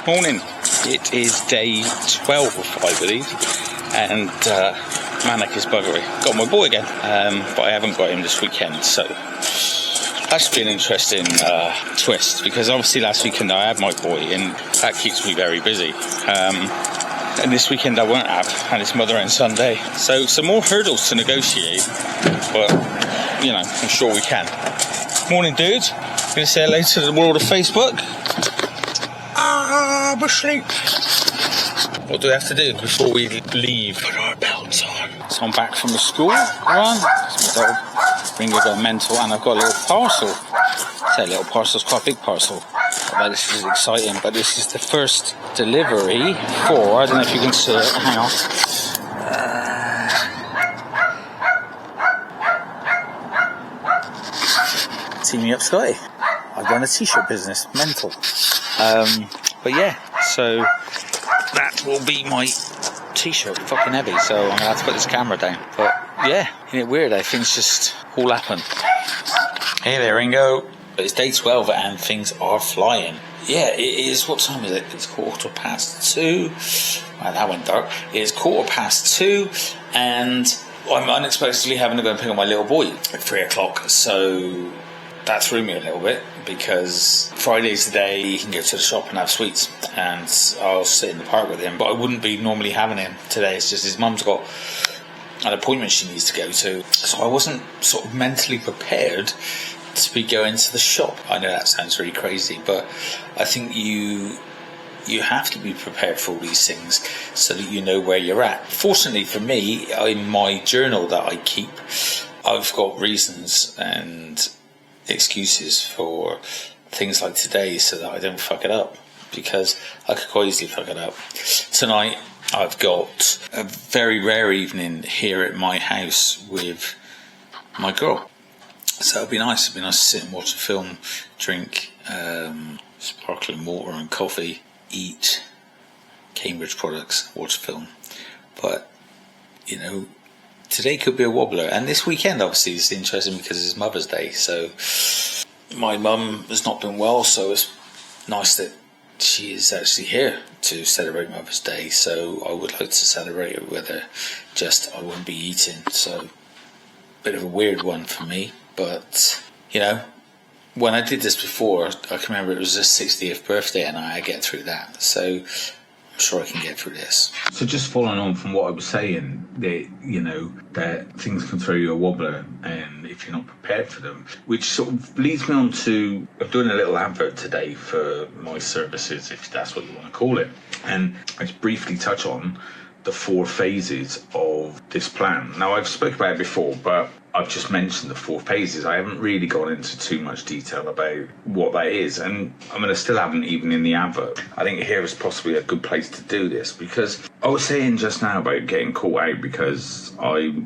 Morning. It is day 12, I believe, and manic is buggery. Got my boy again, but I haven't got him this weekend, so that should be an interesting twist, because obviously last weekend I had my boy, and that keeps me very busy. And this weekend I won't have, and it's Mother and Sunday, so some more hurdles to negotiate, but you know, I'm sure we can. Morning, dudes. Gonna say hello to the world of Facebook. I'm asleep. What do we have to do before we leave? Put our belts on. So I'm back from the school run. It's my dog. Ringo got mental, and I've got a little parcel. Say a little parcel, it's quite a big parcel. Although this is exciting, but this is the first delivery for, I don't know if you can see it, hang on. Team me up, Scotty. I've done a t-shirt business, mental. But yeah, so that will be my t-shirt, fucking heavy, so I'm gonna have to put this camera down. But yeah, isn't it weird how things just all happen? Hey there, Ringo. It's day 12 and things are flying. Yeah, it is, what time is it? It's 2:15. Wow, that went dark. It is 2:15, and I'm unexpectedly having to go and pick up my little boy at 3 o'clock, so that threw me a little bit, because Friday's the day he can go to the shop and have sweets, and I'll sit in the park with him, but I wouldn't be normally having him today. It's just his mum's got an appointment she needs to go to, so I wasn't sort of mentally prepared to be going to the shop. I know that sounds really crazy, but I think you have to be prepared for all these things so that you know where you're at. Fortunately for me, in my journal that I keep, I've got reasons and excuses for things like today so that I don't fuck it up, because I could quite easily fuck it up. Tonight I've got a very rare evening here at my house with my girl, so it'll be nice. It'll be nice to sit and watch a film, drink sparkling water and coffee, eat Cambridge products, watch a film. But you know, today could be a wobbler, and this weekend obviously is interesting because it's Mother's Day, so my mum has not been well, so it's nice that she is actually here to celebrate Mother's Day, so I would like to celebrate it with her, just I won't be eating, so bit of a weird one for me, but you know, when I did this before, I can remember it was her 60th birthday and I get through that, so I'm sure I can get through this. So just following on from what I was saying, that you know, that things can throw you a wobbler, and if you're not prepared for them, which sort of leads me on to, I'm doing a little advert today for my services, if that's what you want to call it, and I just briefly touch on the 4 phases of this plan. Now, I've spoken about it before, but I've just mentioned the 4 phases. I haven't really gone into too much detail about what that is, and I mean, I still haven't even in the advert. I think here is possibly a good place to do this, because I was saying just now about getting caught out because I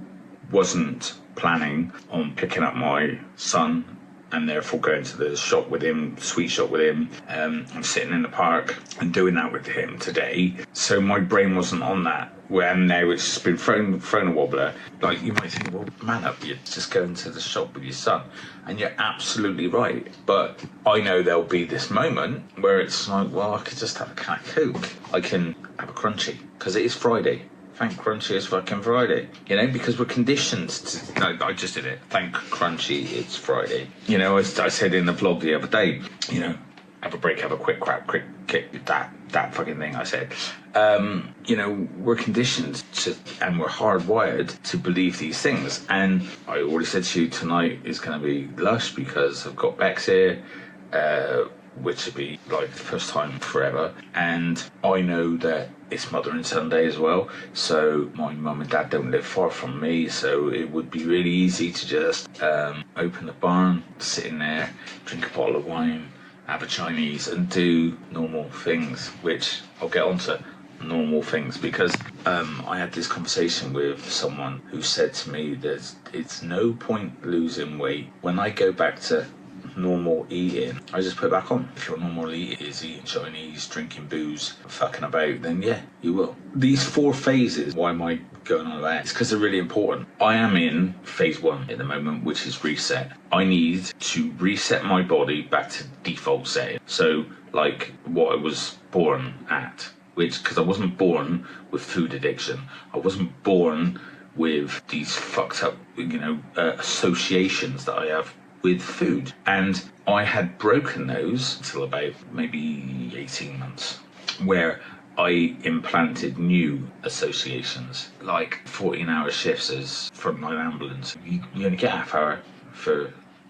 wasn't planning on picking up my son and therefore going to the shop with him, sweet shop with him, and sitting in the park and doing that with him today. So my brain wasn't on that. When now it's just been thrown a wobbler. Like, you might think, well, man up, you're just going to the shop with your son. And you're absolutely right. But I know there'll be this moment where it's like, well, I could just have a can of Coke. I can have a Crunchie, because it is Friday. Thank Crunchie, it's fucking Friday. You know, because we're conditioned to... No, I just did it. Thank Crunchie, it's Friday. You know, I said in the vlog the other day, you know, have a break, have a quick crap, quick kick, that fucking thing I said. You know, we're conditioned to, and we're hardwired to believe these things. And I already said to you, tonight is going to be lush because I've got Bex here, which would be like the first time forever. And I know that it's Mother and Sunday as well, so my mum and dad don't live far from me, so it would be really easy to just open the barn, sit in there, drink a bottle of wine, have a Chinese, and do normal things, which I'll get onto normal things, because I had this conversation with someone who said to me that it's no point losing weight. When I go back to normal eating, I just put it back on. If your normal eating is eating Chinese, drinking booze, fucking about, then yeah, you will. These 4 phases, why am I going on about? It's because they're really important. I am in phase 1 at the moment, which is reset. I need to reset my body back to default setting. So like what I was born at. Which, because I wasn't born with food addiction. I wasn't born with these fucked up, associations that I have with food. And I had broken those until about maybe 18 months, where I implanted new associations, like 14-hour shifts as frontline ambulance. You only get half hour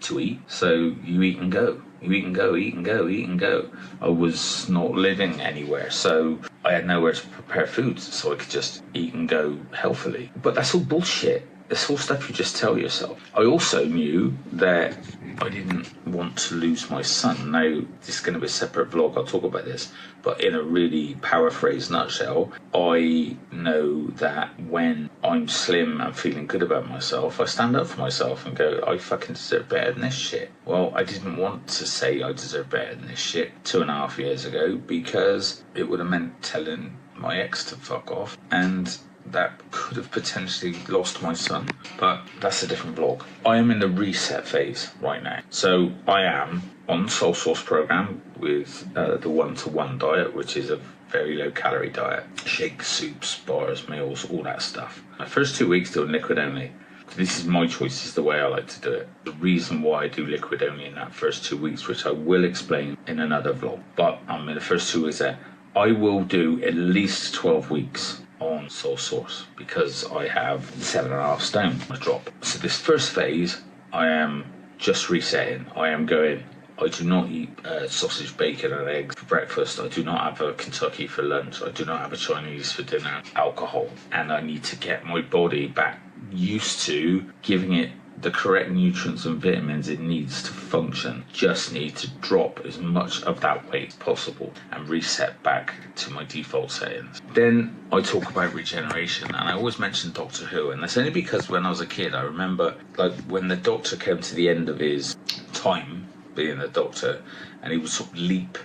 to eat, so you eat and go. You eat and go, eat and go, eat and go. I was not living anywhere, so I had nowhere to prepare food, so I could just eat and go healthily. But that's all bullshit. It's all stuff you just tell yourself. I also knew that I didn't want to lose my son. Now, this is going to be a separate vlog, I'll talk about this, but in a really paraphrased nutshell, I know that when I'm slim and feeling good about myself, I stand up for myself and go, I fucking deserve better than this shit. Well, I didn't want to say I deserve better than this shit 2.5 years ago, because it would have meant telling my ex to fuck off, and that could have potentially lost my son, but that's a different vlog. I am in the reset phase right now. So I am on Soul Source program with the 1-to-1 diet, which is a very low calorie diet. Shakes, soups, bars, meals, all that stuff. My first 2 weeks doing liquid only. This is my choice, this is the way I like to do it. The reason why I do liquid only in that first 2 weeks, which I will explain in another vlog, but I'm in the first 2 weeks there. I will do at least 12 weeks on Soul Source, because I have 7.5 stone to drop. So this first phase, I am just resetting. I am going, I do not eat sausage, bacon and eggs for breakfast. I do not have a Kentucky for lunch. I do not have a Chinese for dinner. Alcohol. And I need to get my body back used to giving it the correct nutrients and vitamins it needs to function. Just need to drop as much of that weight as possible and reset back to my default settings. Then I talk about regeneration, and I always mention Doctor Who, and that's only because when I was a kid, I remember like when the Doctor came to the end of his time being the Doctor, and he would sort of leap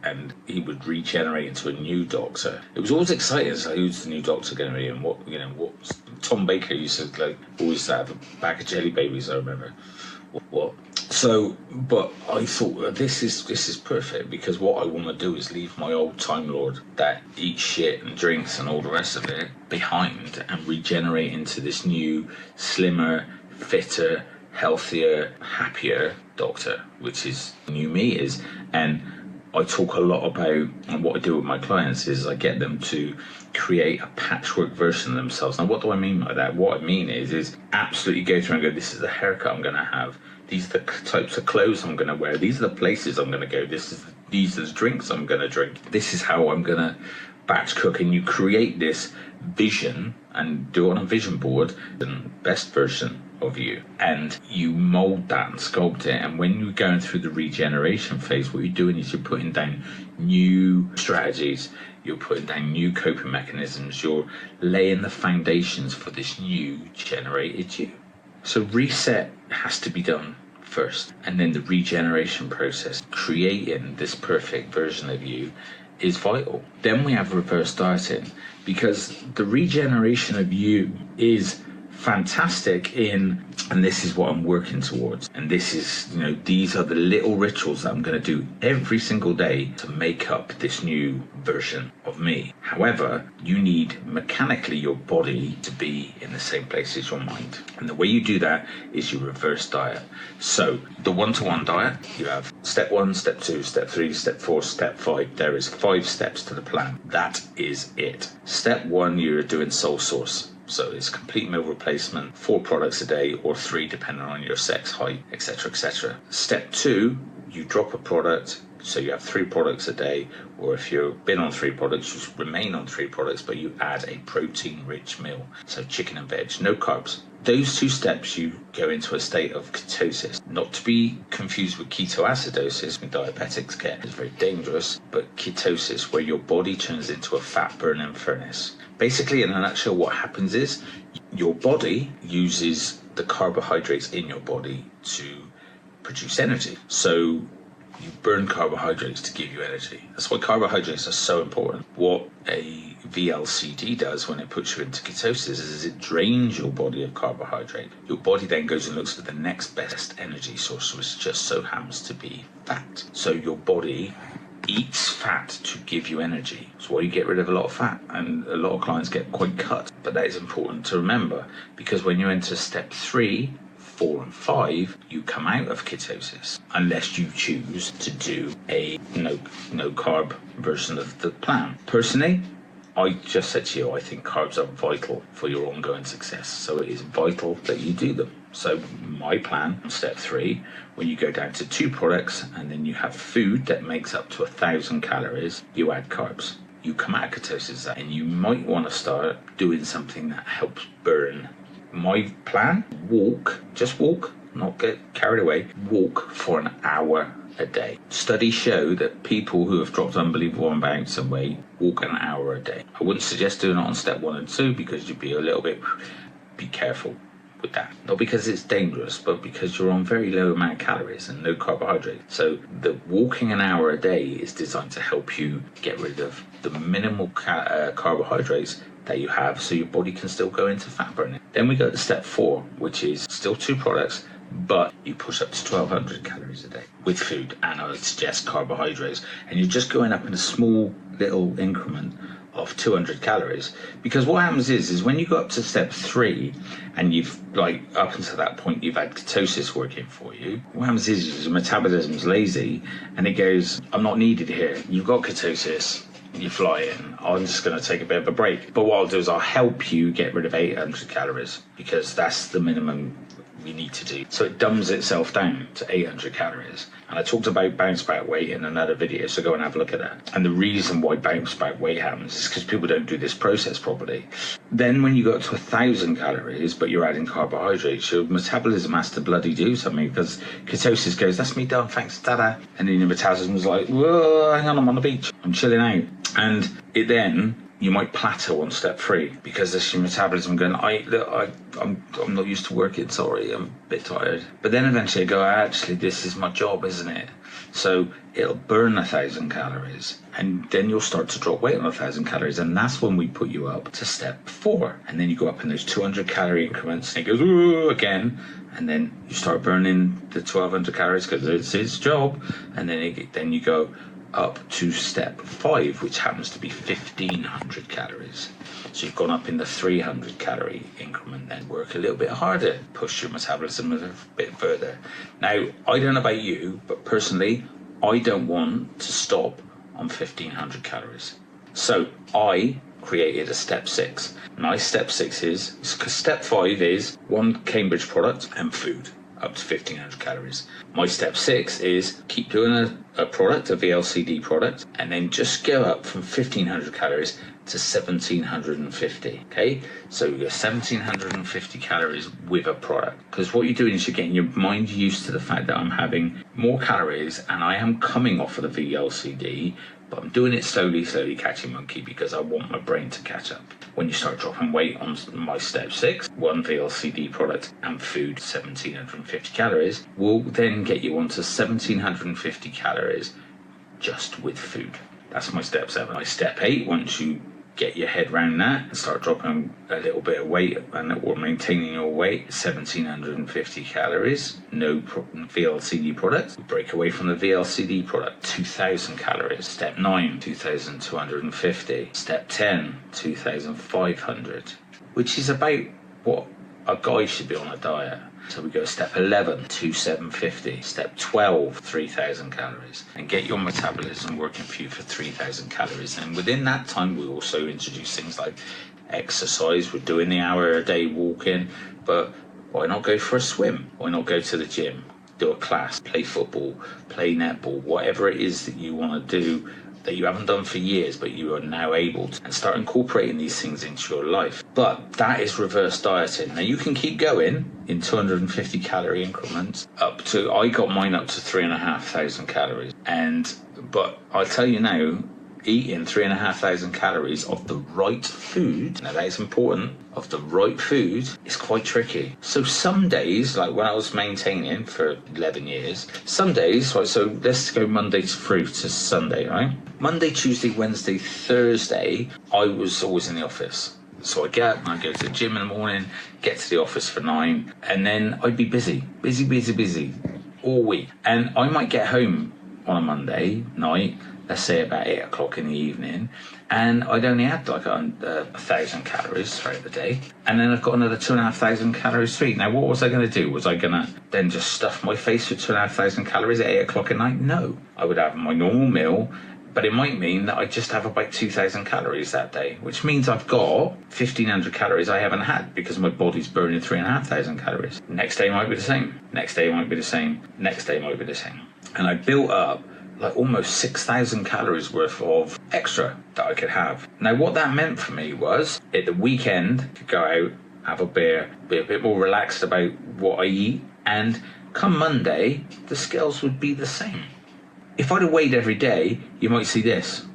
and he would regenerate into a new Doctor. It was always exciting. So who's the new Doctor going to be, and what Tom Baker used to like always have a bag of jelly babies, I remember. What? So, but I thought this is perfect, because what I want to do is leave my old Time Lord that eats shit and drinks and all the rest of it behind, and regenerate into this new, slimmer, fitter, healthier, happier Doctor, which is new me is. And I talk a lot about, and what I do with my clients is I get them to create a patchwork version of themselves. Now, what do I mean by that? What I mean is absolutely go through and go, this is the haircut I'm going to have. These are the types of clothes I'm going to wear. These are the places I'm going to go. These are the drinks I'm going to drink. This is how I'm going to batch cook. And you create this vision and do it on a vision board, the best version of you, and you mold that and sculpt it. And when you're going through the regeneration phase, what you're doing is you're putting down new strategies, you're putting down new coping mechanisms, you're laying the foundations for this new generated you. So reset has to be done first, and then the regeneration process, creating this perfect version of you, is vital. Then we have reverse dieting, because the regeneration of you is fantastic in, and this is what I'm working towards, and this is, these are the little rituals that I'm going to do every single day to make up this new version of me. However, you need mechanically your body to be in the same place as your mind, and the way you do that is you reverse diet. So the 1-to-1 diet, you have step 1, step 2, step 3, step 4, step 5. There is 5 steps to the plan. That is it. Step 1, you're doing Soul Source. So it's complete meal replacement, 4 products a day, or 3 depending on your sex, height, etc., etc. Step 2, you drop a product, so you have 3 products a day, or if you've been on 3 products, you remain on 3 products, but you add a protein-rich meal, so chicken and veg, no carbs. Those 2 steps, you go into a state of ketosis, not to be confused with ketoacidosis, when diabetics get. It's very dangerous, but ketosis, where your body turns into a fat-burning furnace. Basically, in a nutshell, what happens is your body uses the carbohydrates in your body to produce energy. So you burn carbohydrates to give you energy. That's why carbohydrates are so important. What a VLCD does when it puts you into ketosis is it drains your body of carbohydrate. Your body then goes and looks for the next best energy source, which just so happens to be fat. So your body eats fat to give you energy. That's why you get rid of a lot of fat, and a lot of clients get quite cut. But that is important to remember, because when you enter step 3, 4 and 5, you come out of ketosis unless you choose to do a no carb version of the plan. Personally, I just said to you, I think carbs are vital for your ongoing success. So it is vital that you do them. So my plan, step 3, when you go down to 2 products and then you have food that makes up to 1,000 calories, you add carbs. You come out of ketosis, and you might want to start doing something that helps burn. My plan, just walk, not get carried away, walk for an hour a day. Studies show that people who have dropped unbelievable amounts of weight walk an hour a day. I wouldn't suggest doing it on step 1 and 2 because you'd be a little bit, be careful with that. Not because it's dangerous, but because you're on very low amount of calories and no carbohydrates. So the walking an hour a day is designed to help you get rid of the minimal carbohydrates that you have, so your body can still go into fat burning. Then we go to step 4, which is still 2 products, but you push up to 1,200 calories a day with food, and I would suggest carbohydrates, and you're just going up in a small little increment of 200 calories. Because what happens is when you go up to step 3 and you've, like, up until that point you've had ketosis working for you, what happens is your metabolism's lazy and it goes, I'm not needed here, you've got ketosis, you fly in, I'm just going to take a bit of a break. But what I'll do is I'll help you get rid of 800 calories, because that's the minimum we need to do. So it dumbs itself down to 800 calories. And I talked about bounce back weight in another video, so go and have a look at that. And the reason why bounce back weight happens is because people don't do this process properly. Then when you go up to 1,000 calories, but you're adding carbohydrates, your metabolism has to bloody do something, because ketosis goes, that's me done, thanks, tada. And then your metabolism's like, whoa, hang on, I'm on the beach, I'm chilling out. And it then, you might plateau on step 3 because that's your metabolism going, I'm not used to working, sorry, I'm a bit tired. But then eventually you go, actually, this is my job, isn't it? So it'll burn 1,000 calories, and then you'll start to drop weight on 1,000 calories, and that's when we put you up to step 4. And then you go up in those 200 calorie increments, and it goes, ooh, again, and then you start burning the 1,200 calories because it's its job, and then you go up to step 5, which happens to be 1,500 calories. So you've gone up in the 300 calorie increment, then work a little bit harder, push your metabolism a bit further. Now, I don't know about you, but personally, I don't want to stop on 1,500 calories. So I created a step 6. My step 6 is, because step 5 is 1 Cambridge product and food, up to 1,500 calories. My step 6 is keep doing a product, a VLCD product, and then just go up from 1,500 calories to 1,750. Okay, so you get 1,750 calories with a product, because what you're doing is you're getting your mind used to the fact that I'm having more calories and I am coming off of the VLCD, but I'm doing it slowly, catching monkey, because I want my brain to catch up. When you start dropping weight on my step 6, 1 VLCD product and food, 1,750 calories, will then get you onto 1,750 calories just with food. That's my step 7. My step 8, once you get your head around that and start dropping a little bit of weight or maintaining your weight, 1,750 calories, no VLCD product. You break away from the VLCD product, 2,000 calories. Step 9, 2,250. Step 10, 2,500, which is about what a guy should be on a diet. So we go step 11, 2,750. Step 12, 3,000 calories. And get your metabolism working for you for 3,000 calories. And within that time, we also introduce things like exercise. We're doing the hour a day walking, but why not go for a swim? Why not go to the gym, do a class, play football, play netball, whatever it is that you want to do that you haven't done for years, but you are now able to, and start incorporating these things into your life. But that is reverse dieting. Now you can keep going in 250 calorie increments up to, I got mine up to 3,500 calories. But I'll tell you now, eating 3,500 calories of the right food, now that is important, of the right food is quite tricky. So some days, like when I was maintaining for 11 years, some days, right, so let's go Monday through to Sunday, right? Monday, Tuesday, Wednesday, Thursday, I was always in the office. So I get up and I go to the gym in the morning, get to the office for 9, and then I'd be busy all week. And I might get home on a Monday night, let's say about 8 o'clock in the evening, and I'd only had like 1,000 calories throughout the day, and then I've got another 2,500 calories to eat. Now, what was I going to do? Was I going to then just stuff my face with 2,500 calories at 8 o'clock at night? No. I would have my normal meal, but it might mean that I just have about 2,000 calories that day, which means I've got 1,500 calories I haven't had because my body's burning 3,500 calories. Next day might be the same. Next day might be the same. Next day might be the same. And I built up like almost 6,000 calories worth of extra that I could have. Now, what that meant for me was at the weekend, I could go out, have a beer, be a bit more relaxed about what I eat, and come Monday, the scales would be the same. If I'd have weighed every day, you might see this.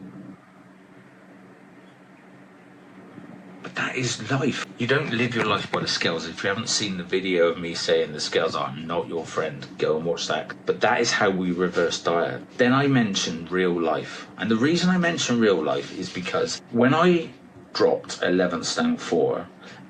But that is life. You don't live your life by the scales. If you haven't seen the video of me saying the scales are not your friend, go and watch that. But that is how we reverse diet. Then I mentioned real life. And the reason I mention real life is because when I dropped 11 stone 4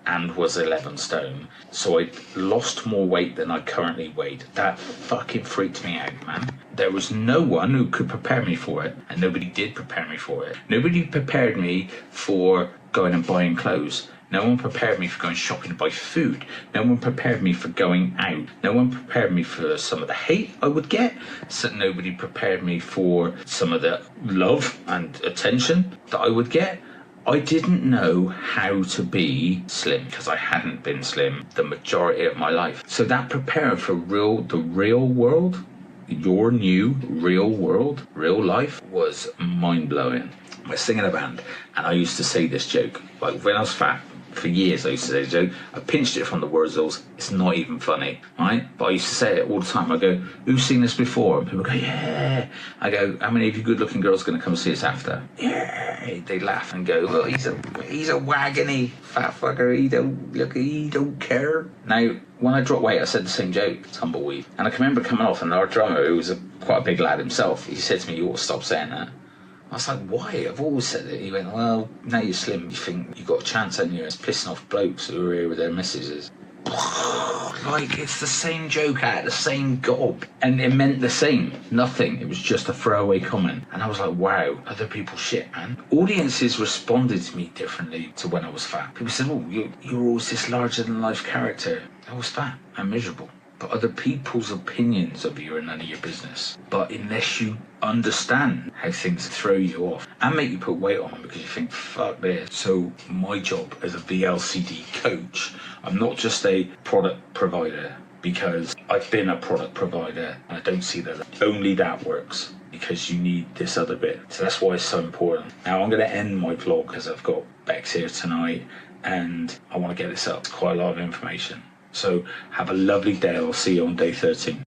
and was 11 stone, so I lost more weight than I currently weighed, that fucking freaked me out, man. There was no one who could prepare me for it, and nobody did prepare me for it. Nobody prepared me for going and buying clothes. No one prepared me for going shopping to buy food. No one prepared me for going out. No one prepared me for some of the hate I would get. So nobody prepared me for some of the love and attention that I would get. I didn't know how to be slim because I hadn't been slim the majority of my life. So that preparing for the real world, your new real world, real life, was mind-blowing. I was singing in a band, and I used to say this joke. Like when I was fat, for years I used to say this joke. I pinched it from the Wurzels. It's not even funny, right? But I used to say it all the time. I go, who's seen this before? And people go, yeah. I go, how many of you good-looking girls are going to come see us after? Yeah. They laugh and go, well, he's a waggony fat fucker. He don't care. Now, when I dropped weight, I said the same joke, tumbleweed. And I can remember coming off, and our drummer, who was quite a big lad himself, he said to me, you ought to stop saying that. I was like, why? I've always said it. He went, well, now you're slim, you think you've got a chance, and you're pissing off blokes who are here with their missuses. Like, it's the same joke out of the same gob. And it meant the same. Nothing. It was just a throwaway comment. And I was like, wow, other people shit, man. Audiences responded to me differently to when I was fat. People said, oh, you're always this larger-than-life character. I was fat and miserable. But other people's opinions of you are none of your business. But unless you understand how things throw you off and make you put weight on because you think, fuck this. So my job as a VLCD coach, I'm not just a product provider, because I've been a product provider and I don't see that only that works, because you need this other bit. So that's why it's so important. Now I'm going to end my vlog because I've got Bex here tonight and I want to get this up. It's quite a lot of information. So have a lovely day. I'll see you on day 13.